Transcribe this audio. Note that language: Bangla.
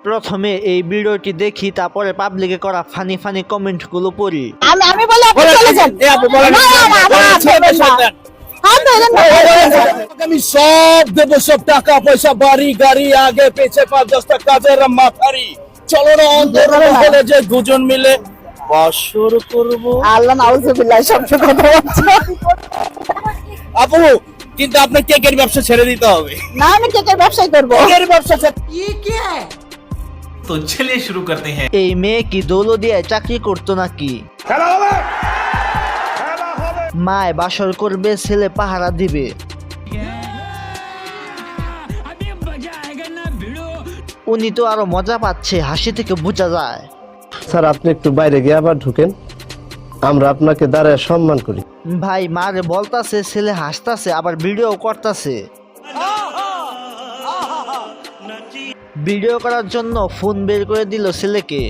প্রথমে এই ভিডিওটি দেখি, তারপরে পাবলিকে করা ফানি ফানি কমেন্ট গুলো পড়ি। আমি বলে আপনি চলে যান। আমি সব দেবো, সব টাকা পয়সা বাড়ি গাড়ি আগে পেছে ৫-১০টা কাজের মাথারি। চলো না অন্তর হলে যে দুজন মিলে বাসর করব। আল্লাহ নাউজুবিল্লাহ, সব কথা বলছে। আপু কিন্তু আপনার কেকের ব্যবসা ছেড়ে দিতে হবে। না, আমি কেকের ব্যবসাই করবো। কেকের ব্যবসা तो चलिए शुरू करते हैं। এই মেয়ে কি দৌলদিয়া চাকরি করতো নাকি? মায় বাসর করবে, ছেলে পাহারা দিবে। উনি তো আরো মজা পাচ্ছে, হাসি থেকে বোঝা যায়। স্যার আপনি একটু বাইরে গিয়ে আবার ঢুকেন, আমরা আপনাকে দাঁড়ায় সম্মান করি। ভাই মারে বলতাছে, ছেলে হাসতাছে, আবার ভিডিও করতাছে। ভিডিও করার জন্য ফোন বের করে দিল ছেলেকে।